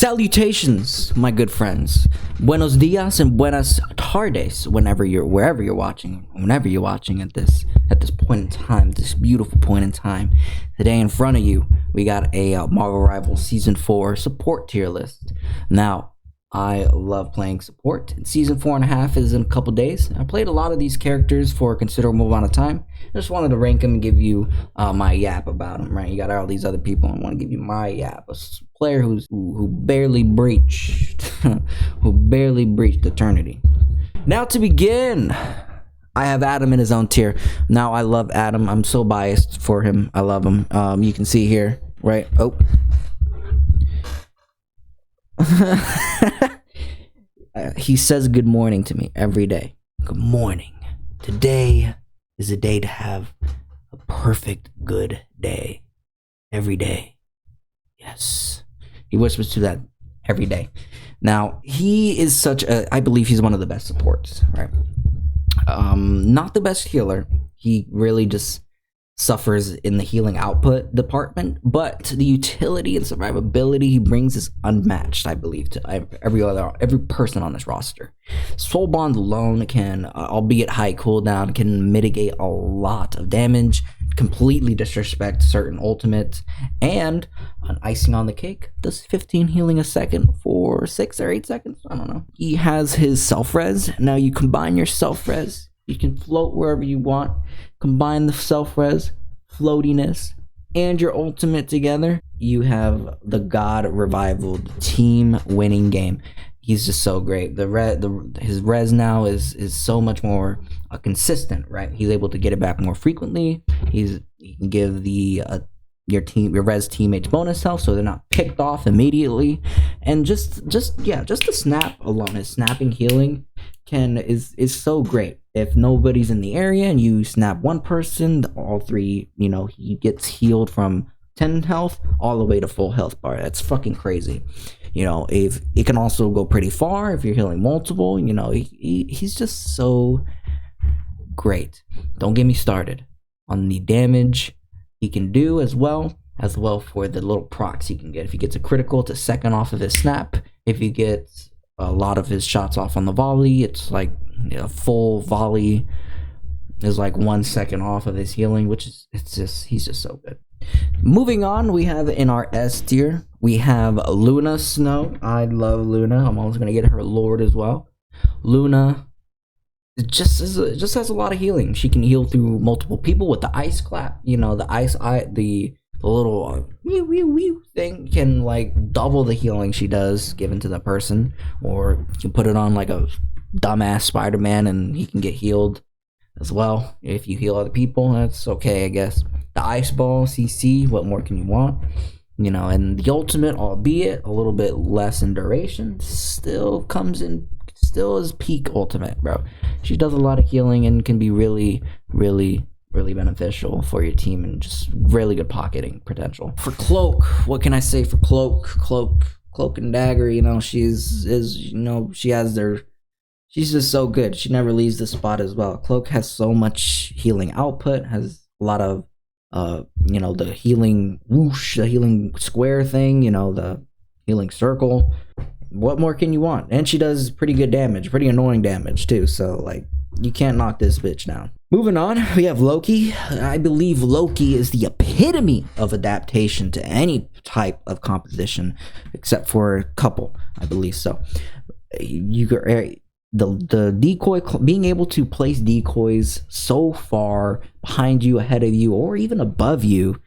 Salutations, my good friends. Buenos dias and buenas tardes. Wherever you're watching at this point in time, this beautiful point in time. Today in front of you, we got a Marvel Rivals Season 4 support tier list. Now, I love playing support. Season 4.5 is in a couple days. I played a lot of these characters for a considerable amount of time. I just wanted to rank them and give you my yap about them, right? You got all these other people, and I want to give you my yap. A player who barely breached, who barely breached eternity. Now to begin, I have Adam in his own tier. Now I love Adam. I'm so biased for him. I love him. You can see here, right? Oh. He says good morning to me every day. Good morning. Today is a day to have a perfect good day. Every day. Yes. He whispers to that every day. Now, he is I believe he's one of the best supports, right? Not the best healer. He really just suffers in the healing output department, but the utility and survivability he brings is unmatched, I believe, to every person on this roster. Soul Bond alone can, albeit high cooldown, can mitigate a lot of damage, completely disrespect certain ultimates, and an icing on the cake, does 15 healing a second for 6 or 8 seconds, I don't know. He has his self-res. Now you combine your self-res, you can float wherever you want. Combine the self-res, floatiness, and your ultimate together. You have the God Revival, the team winning game. He's just so great. His res now is so much more consistent, right? He's able to get it back more frequently. He can give your res teammates bonus health, so they're not picked off immediately. And just the snap alone, his snapping healing is so great. If nobody's in the area and you snap one person, all three, he gets healed from 10 health all the way to full health bar. That's fucking crazy. If it can also go pretty far if you're healing multiple. He's just so great. Don't get me started on the damage he can do as well for the little procs he can get. If he gets a critical, it's a second off of his snap. If he gets a lot of his shots off on the volley, it's like a full volley is like 1 second off of his healing, he's just so good. Moving on, we have in our S tier, we have Luna Snow. I love Luna. I'm always gonna get her Lord as well. Luna just has a lot of healing. She can heal through multiple people with the ice clap. The little wee wee wee thing can like double the healing she does given to the person, or you can put it on like a dumbass Spider-Man and he can get healed as well. If you heal other people, that's okay, I guess. The ice ball CC, what more can you want? And the ultimate, albeit a little bit less in duration, still is peak ultimate, bro. She does a lot of healing and can be really, really, really beneficial for your team and just really good pocketing potential. For Cloak, what can I say for Cloak? Cloak and Dagger, she's just so good. She never leaves the spot as well. Cloak has so much healing output, has a lot of the healing whoosh, the healing square thing, the healing circle. What more can you want? And she does pretty good damage, pretty annoying damage too, so like you can't knock this bitch down. Moving on, we have Loki. I believe Loki is the epitome of adaptation to any type of composition, except for a couple, I believe so. The decoy, being able to place decoys so far behind you, ahead of you, or even above you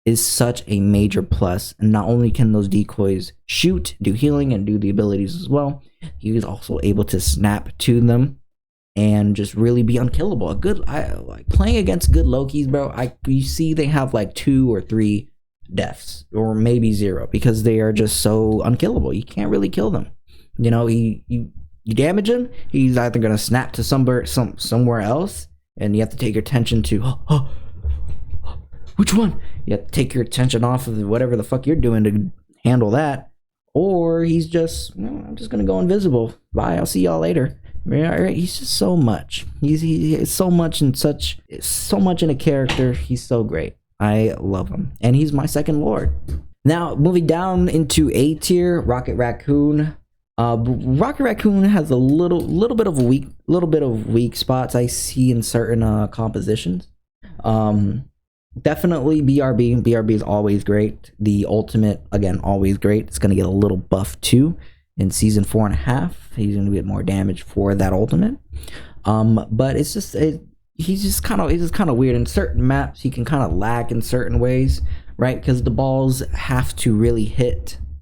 is such a major plus. And not only can those decoys shoot, do healing, and do the abilities as well, he is also able to snap to them and just really be unkillable. Like playing against good Lokis, bro. You see they have like 2 or 3 deaths, or maybe 0, because they are just so unkillable. You can't really kill them. You damage him, he's either gonna snap to somewhere else, and you have to take your attention to which one? You have to take your attention off of whatever the fuck you're doing to handle that, or he's just, I'm just gonna go invisible. Bye, I'll see y'all later. He's just so much. He's so much in a character. He's so great. I love him, and he's my second Lord. Now moving down into A tier, Rocket Raccoon. Rocket Raccoon has a little bit of weak spots I see in certain compositions. Definitely BRB. BRB is always great. The ultimate, again, always great. It's gonna get a little buff too in season 4.5. He's gonna get more damage for that ultimate. But it's just he's just kind of weird in certain maps. He can kind of lag in certain ways, right? Because the balls have to really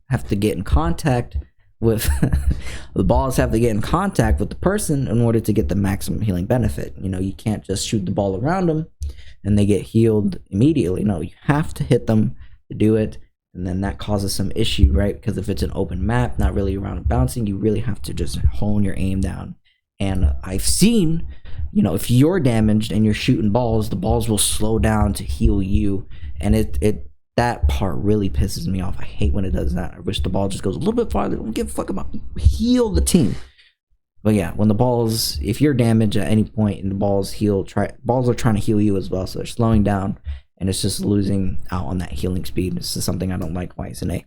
have to get in contact with the balls have to get in contact with the person in order to get the maximum healing benefit. You know, you can't just shoot the ball around them and they get healed immediately. No, you have to hit them to do it, and then that causes some issue, right? Because if it's an open map, not really around and bouncing, you really have to just hone your aim down. And I've seen, you know, if you're damaged and you're shooting balls, the balls will slow down to heal you, and that part really pisses me off. I hate when it does that. I wish the ball just goes a little bit farther. Don't give a fuck about heal the team. But yeah, when the balls, if you're damaged at any point and the balls balls are trying to heal you as well, so they're slowing down and it's just losing out on that healing speed. This is something I don't like. Why is an A?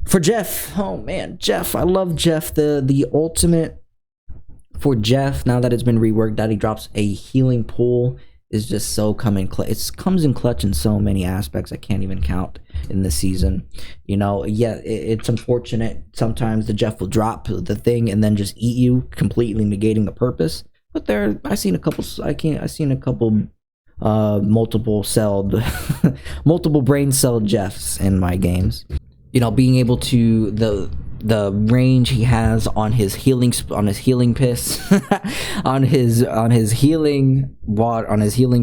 For Jeff, oh man, Jeff, I love Jeff. The ultimate for Jeff, now that it's been reworked, that he drops a healing pool, is just so it comes in clutch in so many aspects I can't even count in this season. You know, yeah, it's unfortunate sometimes the Jeff will drop the thing and then just eat you, completely negating the purpose. But I've seen a couple multiple brain cell Jeffs in my games. You know, being able to the range he has on his healing piss on his healing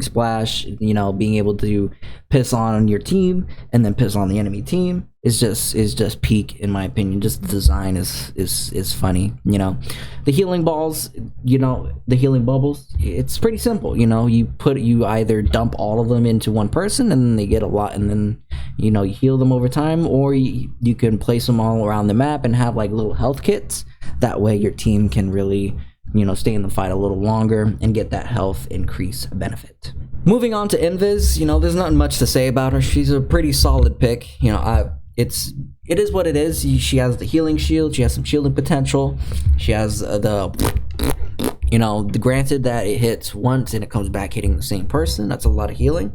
splash, you know, being able to piss on your team and then piss on the enemy team is just peak, in my opinion. Just the design is funny. You know, the healing balls, you know, the healing bubbles, it's pretty simple. You know, you either dump all of them into one person and then they get a lot, and then, you know, you heal them over time, or you can place them all around the map and have like little health kits. That way your team can really, you know, stay in the fight a little longer and get that health increase benefit. Moving on to Invis, you know, there's not much to say about her. She's a pretty solid pick. You know, it is what it is. She has the healing shield. She has some shielding potential. She has you know, granted that it hits once and it comes back hitting the same person. That's a lot of healing.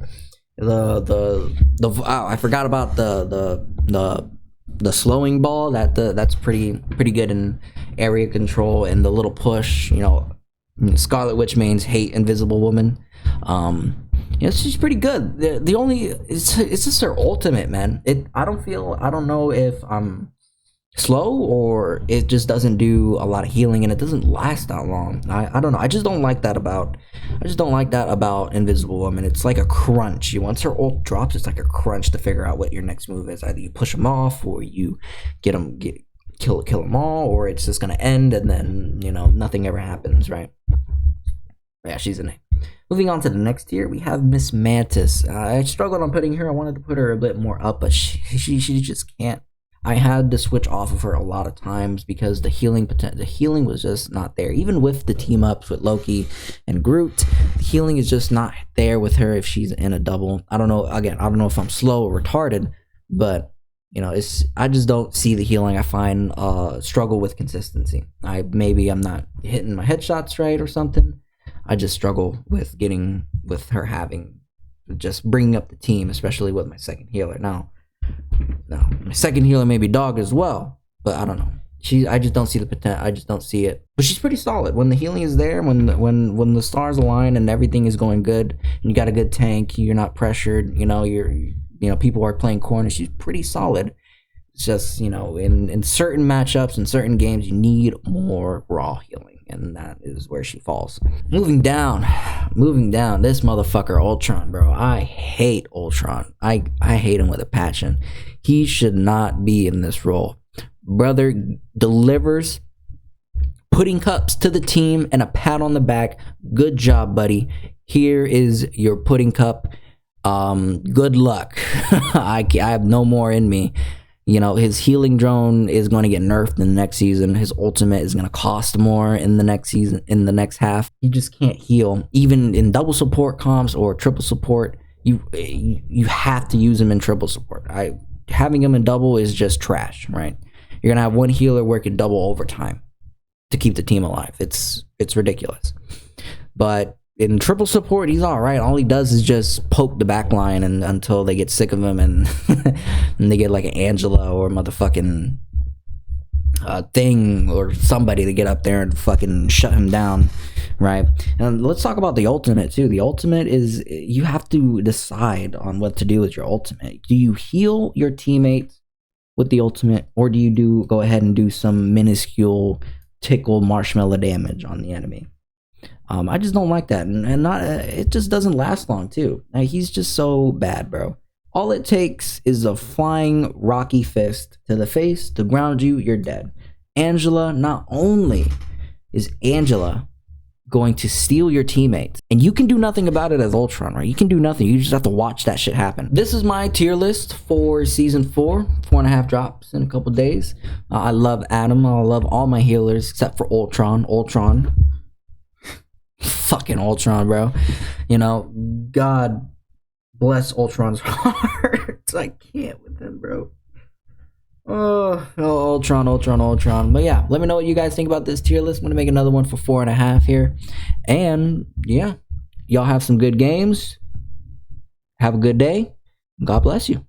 I forgot about the slowing ball. That's pretty good in area control, and the little push. You know, Scarlet Witch mains hate Invisible Woman. Yeah, she's pretty good. The only it's just her ultimate, man. I don't know if I'm slow or it just doesn't do a lot of healing and it doesn't last that long. I don't know. I just don't like that about Invisible Woman. It's like a crunch. Once her ult drops, it's like a crunch to figure out what your next move is. Either you push them off, or you kill them all, or it's just gonna end and then, you know, nothing ever happens, right? Yeah, she's an A. Moving on to the next tier, we have Miss Mantis. I struggled on putting her. I wanted to put her a bit more up, but she just can't. I had to switch off of her a lot of times because the healing was just not there. Even with the team ups with Loki and Groot, the healing is just not there with her if she's in a double. I don't know. Again, I don't know if I'm slow or retarded, but you know, I just don't see the healing. I find struggle with consistency. Maybe I'm not hitting my headshots right or something. I just struggle with her having just bringing up the team, especially with my second healer. Now, my second healer may be dog as well, but I don't know. I just don't see the potential. I just don't see it. But she's pretty solid when the healing is there, when the stars align and everything is going good, and you got a good tank. You're not pressured. You know, people are playing corner. She's pretty solid. It's just, you know, in certain matchups, in certain games, you need more raw healing, and that is where she falls. Moving down, this motherfucker Ultron, bro. I hate Ultron. I hate him with a passion. He should not be in this role. Brother delivers pudding cups to the team and a pat on the back. Good job, buddy. Here is your pudding cup. Good luck. I have no more in me. You know, his healing drone is going to get nerfed in the next season. His ultimate is going to cost more in the next season, in the next half. You just can't heal. Even in double support comps or triple support, you have to use him in triple support. having him in double is just trash, right? You're gonna have one healer working double overtime to keep the team alive. It's ridiculous. But in triple support, he's all right. All he does is just poke the back line and until they get sick of him and and they get like an Angela or motherfucking Thing or somebody to get up there and fucking shut him down, right? And let's talk about the ultimate too. The ultimate is, you have to decide on what to do with your ultimate. Do you heal your teammates with the ultimate, or do you go ahead and do some minuscule tickle marshmallow damage on the enemy? I just don't like that, and not it just doesn't last long too. He's just so bad, bro. All it takes is a flying rocky fist to the face to ground you. You're dead. Angela, not only is Angela going to steal your teammates, and you can do nothing about it as Ultron, right? You can do nothing. You just have to watch that shit happen. This is my tier list for season 4. 4.5 drops in a couple days. I love Adam. I love all my healers except for Ultron. Fucking Ultron, bro. You know, God bless Ultron's heart. I can't with him, bro. Oh, Ultron. But yeah, let me know what you guys think about this tier list. I'm gonna make another one for 4.5 here. And yeah, y'all have some good games. Have a good day. God bless you.